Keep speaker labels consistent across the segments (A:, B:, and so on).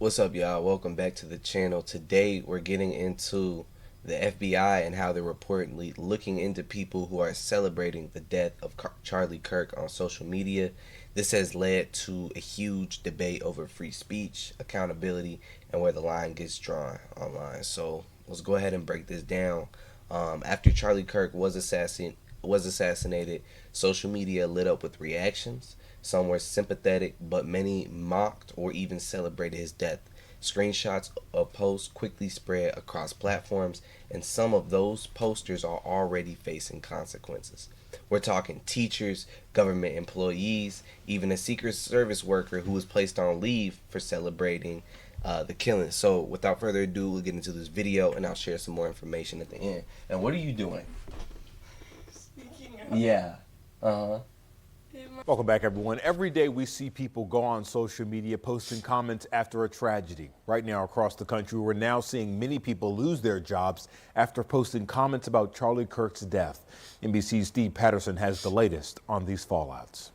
A: What's up, y'all? Welcome back to the channel. Today we're getting into the FBI and how they're reportedly looking into people who are celebrating the death of Charlie Kirk on social media. This has led to a huge debate over free speech, accountability, and where the line gets drawn online. So let's go ahead and break this down. After Charlie Kirk was assassinated, social media lit up with reactions. Some were sympathetic, but many mocked or even celebrated his death. Screenshots of posts quickly spread across platforms, and some of those posters are already facing consequences. We're talking teachers, government employees, even a Secret Service worker who was placed on leave for celebrating the killing. So without further ado, we'll get into this video and I'll share some more information at the end. And what are you doing?
B: Speaking of.
A: Yeah. Uh-huh.
C: Welcome back, everyone. Every day we see people go on social media posting comments after a tragedy. Right now across the country, we're now seeing many people lose their jobs after posting comments about Charlie Kirk's death. NBC's Steve Patterson has the latest on these fallouts.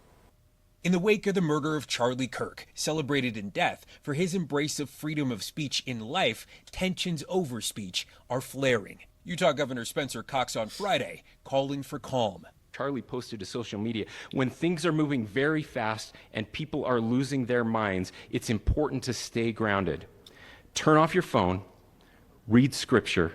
D: In the wake of the murder of Charlie Kirk, celebrated in death for his embrace of freedom of speech in life, tensions over speech are flaring. Utah Governor Spencer Cox on Friday calling for calm.
E: Charlie posted to social media, when things are moving very fast and people are losing their minds, it's important to stay grounded. Turn off your phone, read scripture,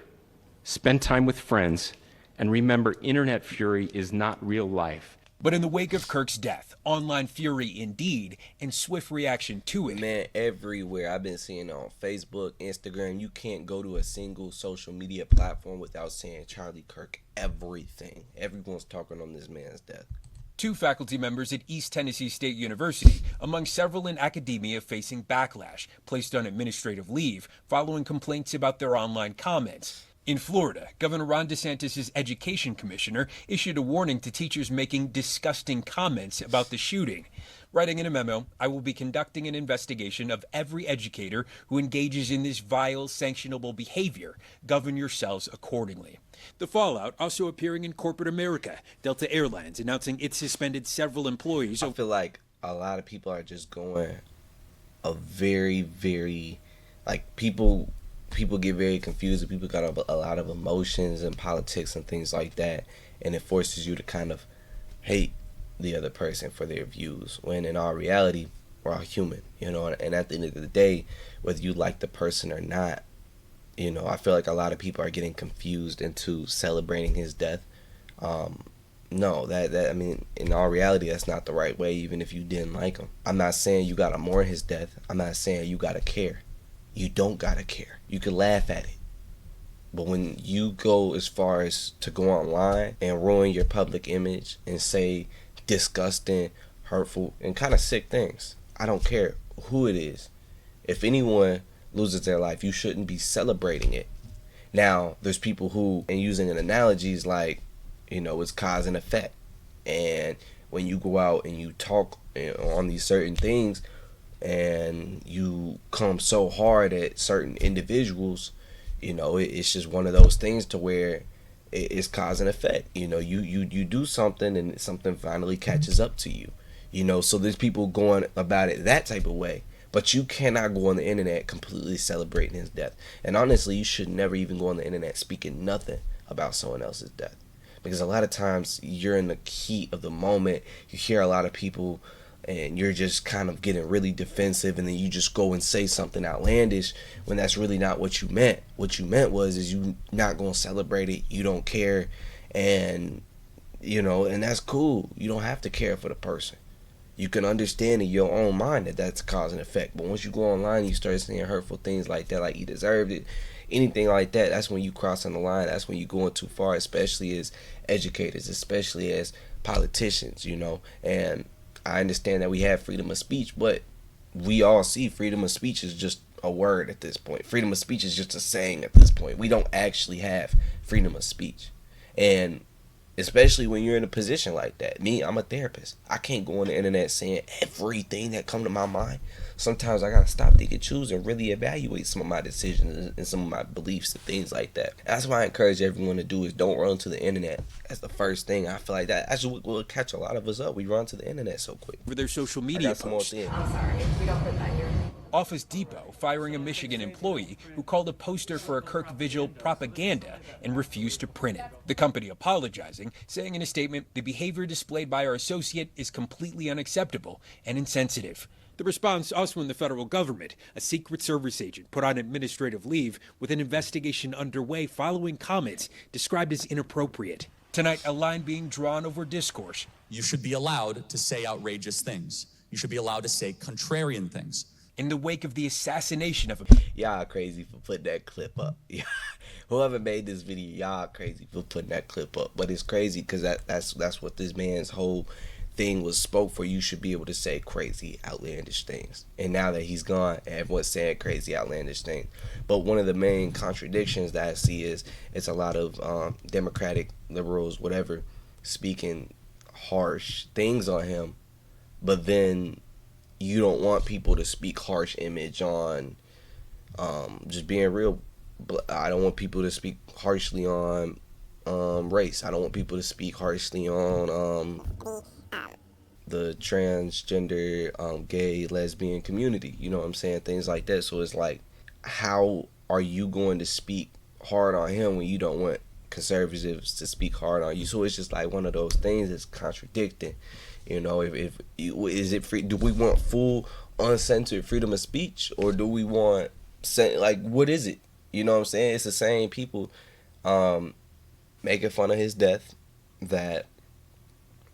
E: spend time with friends, and remember, internet fury is not real life.
D: But in the wake of Kirk's death, online fury indeed, and swift reaction to it.
A: Man, everywhere. I've been seeing it on Facebook, Instagram. You can't go to a single social media platform without saying Charlie Kirk. Everything. Everyone's talking on this man's death.
D: Two faculty members at East Tennessee State University, among several in academia facing backlash, placed on administrative leave following complaints about their online comments. In Florida, Governor Ron DeSantis' education commissioner issued a warning to teachers making disgusting comments about the shooting. Writing in a memo, "I will be conducting an investigation of every educator who engages in this vile, sanctionable behavior. Govern yourselves accordingly." The fallout also appearing in corporate America. Delta Airlines announcing it suspended several employees.
A: I feel like a lot of people are just going a very, like, people get very confused. People got a lot of emotions and politics and things like that, and it forces you to kind of hate the other person for their views, when in all reality we're all human, and at the end of the day, whether you like the person or not, I feel like a lot of people are getting confused into celebrating his death. No, I mean, in all reality, that's not the right way, even if you didn't like him. I'm not saying you gotta mourn his death. I'm not saying you gotta care. You don't gotta care. You can laugh at it. But when you go as far as to go online and ruin your public image and say disgusting, hurtful, and kind of sick things, I don't care who it is. If anyone loses their life, you shouldn't be celebrating it. Now, there's people who, and using an analogy, is like, it's cause and effect. And when you go out and you talk on these certain things, and you come so hard at certain individuals, it's just one of those things to where it's cause and effect. You do something and something finally catches up to you. So there's people going about it that type of way. But you cannot go on the internet completely celebrating his death. And honestly, you should never even go on the internet speaking nothing about someone else's death. Because a lot of times you're in the heat of the moment. You hear a lot of people and you're just kind of getting really defensive, and then you just go and say something outlandish when that's really not what you meant. What you meant was you not going to celebrate it, you don't care, and and that's cool. You don't have to care for the person. You can understand in your own mind that that's cause and effect. But once you go online and you start saying hurtful things like that, like he deserved it, anything like that, that's when you cross on the line. That's when you're going too far, especially as educators, especially as politicians, and I understand that we have freedom of speech, but we all see freedom of speech is just a word at this point. Freedom of speech is just a saying at this point. We don't actually have freedom of speech. And especially when you're in a position like that. Me, I'm a therapist. I can't go on the internet saying everything that come to my mind. Sometimes I gotta stop, think, and choose and really evaluate some of my decisions and some of my beliefs and things like that. That's why I encourage everyone to do is don't run to the internet. That's the first thing. I feel like that's what will catch a lot of us up. We run to the internet so quick.
D: For their social media posts.
B: I'm sorry, we don't put that here.
D: Office Depot firing a Michigan employee who called a poster for a Kirk vigil propaganda and refused to print it. The company apologizing, saying in a statement, "The behavior displayed by our associate is completely unacceptable and insensitive." The response also in the federal government, a Secret Service agent put on administrative leave with an investigation underway following comments described as inappropriate. Tonight, a line being drawn over discourse.
F: You should be allowed to say outrageous things. You should be allowed to say contrarian things.
D: In the wake of the assassination of a...
A: Y'all crazy for putting that clip up. Whoever made this video, y'all crazy for putting that clip up. But it's crazy because that's what this man's whole thing was spoke for. You should be able to say crazy, outlandish things. And now that he's gone, everyone's saying crazy, outlandish things. But one of the main contradictions that I see is it's a lot of Democratic liberals, whatever, speaking harsh things on him. But then you don't want people to speak harsh image on just being real. I don't want people to speak harshly on race. I don't want people to speak harshly on the transgender, gay, lesbian community. You know what I'm saying? Things like that. So it's like, how are you going to speak hard on him when you don't want conservatives to speak hard on you? So it's just like one of those things that's contradicting. You know, if is it free? Do we want full uncensored freedom of speech, or do we want what is it? You know what I'm saying? It's the same people making fun of his death that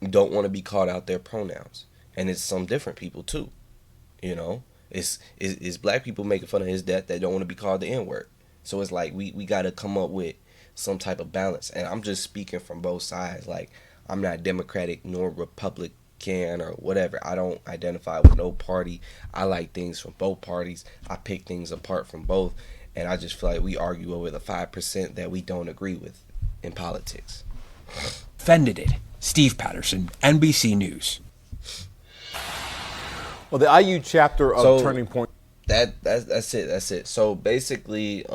A: don't want to be called out their pronouns, and it's some different people too. You know, it's black people making fun of his death that don't want to be called the N-word. So it's like we got to come up with some type of balance. And I'm just speaking from both sides. Like, I'm not Democratic nor Republican or whatever. I don't identify with no party. I like things from both parties. I pick things apart from both. And I just feel like we argue over the 5% that we don't agree with in politics.
D: Defended it. Steve Patterson, NBC News.
C: Well, the IU chapter of Turning Point.
A: That's it. So basically,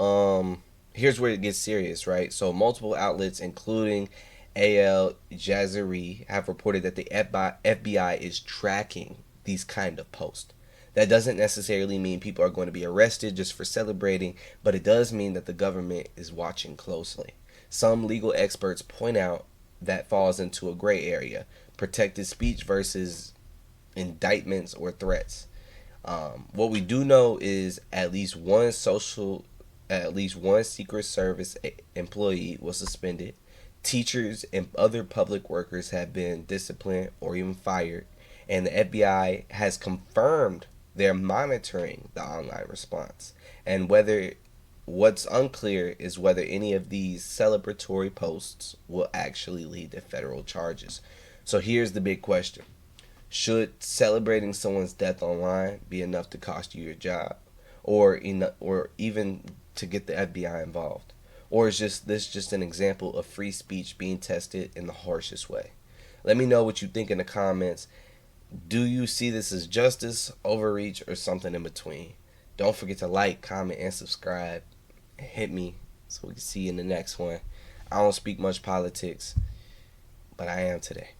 A: here's where it gets serious, right? So multiple outlets, including Al Jazeera, have reported that the FBI is tracking these kind of posts. That doesn't necessarily mean people are going to be arrested just for celebrating, but it does mean that the government is watching closely. Some legal experts point out that falls into a gray area: protected speech versus indictments or threats. What we do know is at least one Secret Service employee was suspended. Teachers and other public workers have been disciplined or even fired, and the FBI has confirmed they're monitoring the online response. And what's unclear is whether any of these celebratory posts will actually lead to federal charges. So here's the big question: should celebrating someone's death online be enough to cost you your job, or even to get the FBI involved? Or is this just an example of free speech being tested in the harshest way? Let me know what you think in the comments. Do you see this as justice, overreach, or something in between? Don't forget to like, comment, and subscribe. And hit me so we can see you in the next one. I don't speak much politics, but I am today.